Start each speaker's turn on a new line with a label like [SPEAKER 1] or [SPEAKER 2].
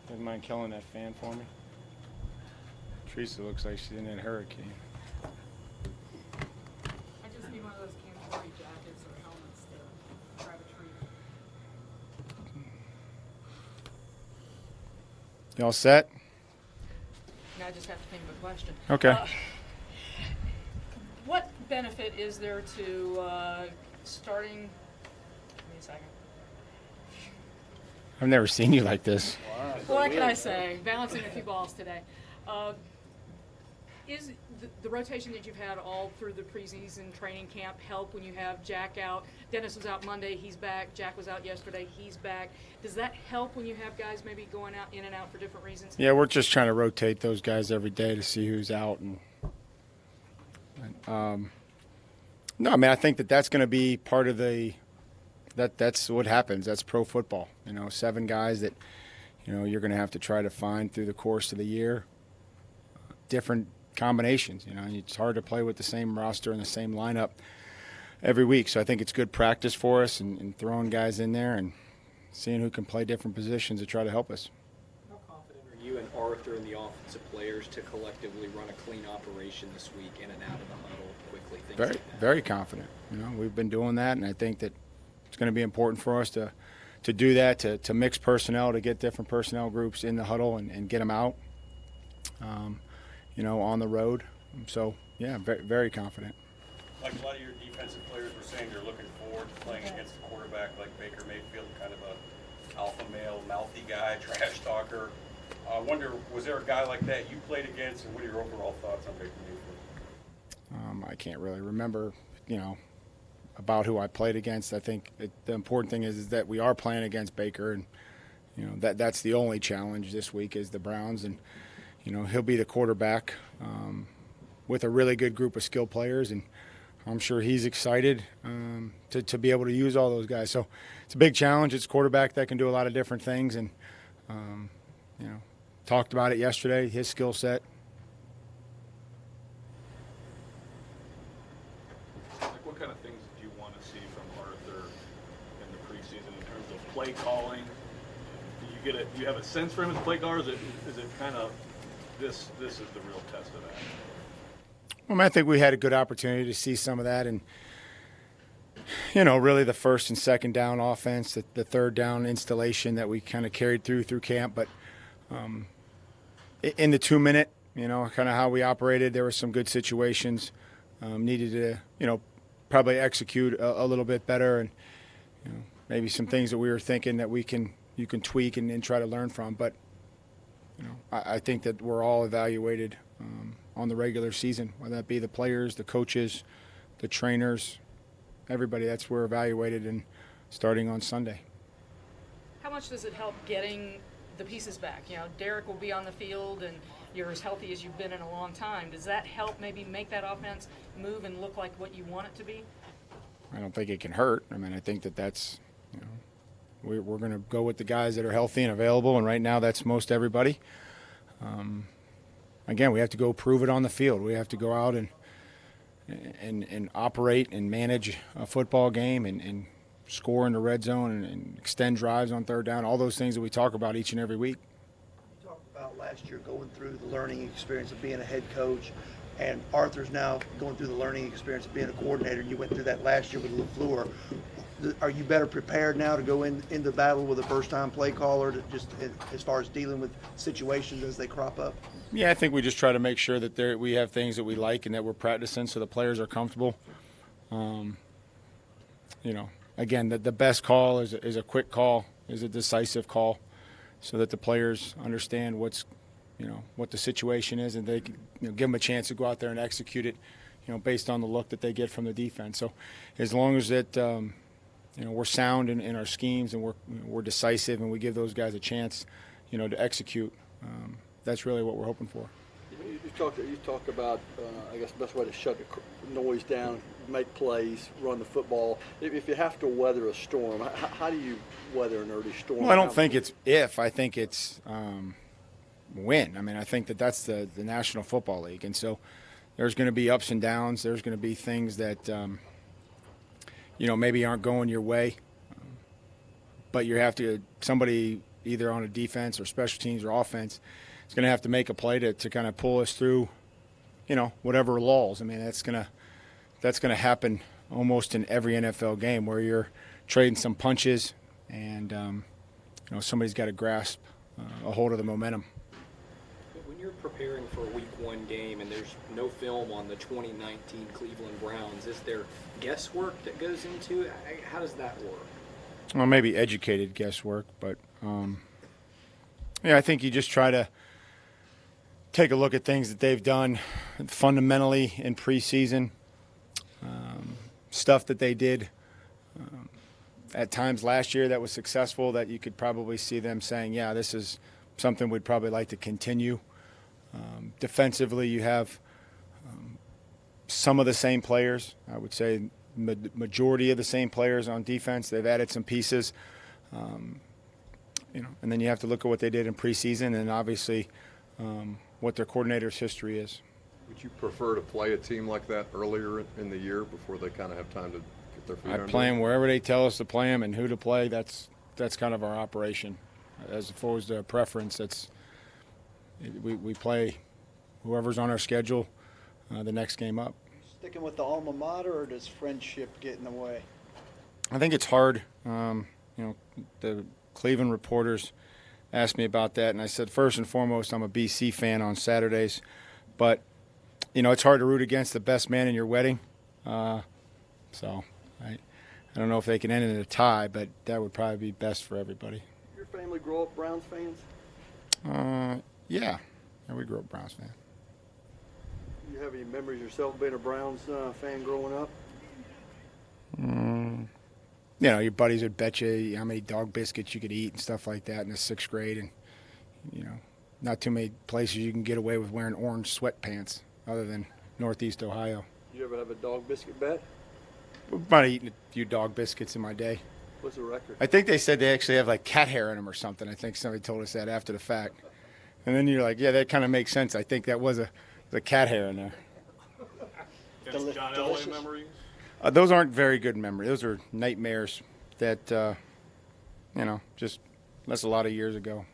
[SPEAKER 1] Wouldn't mind killing that fan for me. Teresa looks like she's in that hurricane.
[SPEAKER 2] I just need one of those Canterbury jackets or helmets to grab a treat.
[SPEAKER 1] You all set?
[SPEAKER 2] Now I just have to think of a question.
[SPEAKER 1] Okay.
[SPEAKER 2] What benefit is there to starting? Give me a second.
[SPEAKER 1] I've never seen you like this.
[SPEAKER 2] What can I say? Balancing a few balls today. Is the rotation that you've had all through the preseason training camp help when you have Jack out? Dennis was out Monday, he's back. Jack was out yesterday, he's back. Does that help when you have guys maybe going out in and out for different reasons?
[SPEAKER 1] Yeah, we're just trying to rotate those guys every day to see who's out. No, I mean, I think that's going to be part of that's what happens. That's pro football. 7 guys that, you're going to have to try to find through the course of the year, different combinations. It's hard to play with the same roster and the same lineup every week. So I think it's good practice for us and throwing guys in there and seeing who can play different positions to try to help us.
[SPEAKER 3] How confident are you and Arthur and the offensive players to collectively run a clean operation this week in and out of the huddle quickly?
[SPEAKER 1] Very, very confident. We've been doing that, and I think that it's going to be important for us to do that, to mix personnel, to get different personnel groups in the huddle and get them out, on the road. So, yeah, very, very confident.
[SPEAKER 4] Like a lot of your defensive players were saying, they're looking forward to playing against a quarterback like Baker Mayfield, kind of a alpha male, mouthy guy, trash talker. I wonder, was there a guy like that you played against, and what are your overall thoughts on Baker Mayfield?
[SPEAKER 1] I can't really remember, about who I played against. I think the important thing is that we are playing against Baker, and that's the only challenge this week is the Browns, and he'll be the quarterback with a really good group of skilled players, and I'm sure he's excited to be able to use all those guys. So it's a big challenge. It's a quarterback that can do a lot of different things, and talked about it yesterday, his skill set.
[SPEAKER 5] What kind of things do you want to see from Arthur in the preseason in terms of play calling? Do you have a sense for him as a play caller? Is it kind of this is the real test of that?
[SPEAKER 1] Well, I think we had a good opportunity to see some of that, and really the first and second down offense, the third down installation that we kind of carried through camp. But in the 2-minute, kind of how we operated, there were some good situations. Needed to, probably execute a little bit better, and maybe some things that we were thinking that you can tweak and try to learn from. But I think that we're all evaluated on the regular season, whether that be the players, the coaches, the trainers, everybody. That's we're evaluated and starting on Sunday.
[SPEAKER 2] How much does it help getting the pieces back? Derek will be on the field, and you're as healthy as you've been in a long time. Does that help maybe make that offense move and look like what you want it to be?
[SPEAKER 1] I don't think it can hurt. I mean, I think that's we're going to go with the guys that are healthy and available, and right now that's most everybody. Again, we have to go prove it on the field. We have to go out and operate and manage a football game and score in the red zone and extend drives on third down, all those things that we talk about each and every week.
[SPEAKER 6] You talked about last year going through the learning experience of being a head coach, and Arthur's now going through the learning experience of being a coordinator. You went through that last year with LaFleur. Are you better prepared now to go into battle with a first-time play caller, to just as far as dealing with situations as they crop up?
[SPEAKER 1] Yeah, I think we just try to make sure that we have things that we like and that we're practicing so the players are comfortable. Again, the best call is a quick call, is a decisive call, so that the players understand what the situation is, and they can give them a chance to go out there and execute it, based on the look that they get from the defense. So as long as that we're sound in our schemes and we're decisive and we give those guys a chance, to execute, that's really what we're hoping for.
[SPEAKER 7] You talk about, I guess, the best way to shut the noise down, make plays, run the football. If you have to weather a storm, how do you weather an early storm?
[SPEAKER 1] Well, I don't think it's if. I think it's when. I mean, I think that's the National Football League. And so there's going to be ups and downs. There's going to be things that, maybe aren't going your way. but you have to somebody either on a defense or special teams or offense is going to have to make a play to kind of pull us through, whatever lulls. I mean, that's going to happen almost in every NFL game where you're trading some punches and somebody's got to grasp a hold of the momentum.
[SPEAKER 3] When you're preparing for a Week 1 game and there's no film on the 2019 Cleveland Browns, is there guesswork that goes into it? How does that work?
[SPEAKER 1] Well, maybe educated guesswork, but I think you just try to take a look at things that they've done fundamentally in preseason, stuff that they did at times last year that was successful that you could probably see them saying, yeah, this is something we'd probably like to continue. Defensively, you have some of the same players. I would say majority of the same players on defense. They've added some pieces, and then you have to look at what they did in preseason and obviously what their coordinator's history is.
[SPEAKER 8] Would you prefer to play a team like that earlier in the year before they kind of have time to get their feet under
[SPEAKER 1] I play them wherever they tell us to play them and who to play. That's kind of our operation. As opposed to a preference, we play whoever's on our schedule the next game up.
[SPEAKER 9] Sticking with the alma mater, or does friendship get in the way?
[SPEAKER 1] I think it's hard. The Cleveland reporters asked me about that, and I said, first and foremost, I'm a BC fan on Saturdays. But, it's hard to root against the best man in your wedding. So I don't know if they can end in a tie, but that would probably be best for everybody.
[SPEAKER 7] Your family grow up Browns fans?
[SPEAKER 1] Yeah, we grew up Browns fan.
[SPEAKER 7] You have any memories yourself being a Browns fan growing up?
[SPEAKER 1] Your buddies would bet you how many dog biscuits you could eat and stuff like that in the 6th grade. And, not too many places you can get away with wearing orange sweatpants other than Northeast Ohio.
[SPEAKER 7] Did you ever have a dog biscuit bet?
[SPEAKER 1] I might have eaten a few dog biscuits in my day.
[SPEAKER 7] What's the record?
[SPEAKER 1] I think they said they actually have like cat hair in them or something. I think somebody told us that after the fact. And then you're like, yeah, that kind of makes sense. I think that was a cat hair in there.
[SPEAKER 5] Any John Elway memories?
[SPEAKER 1] Those aren't very good memories. Those are nightmares that, just that's a lot of years ago.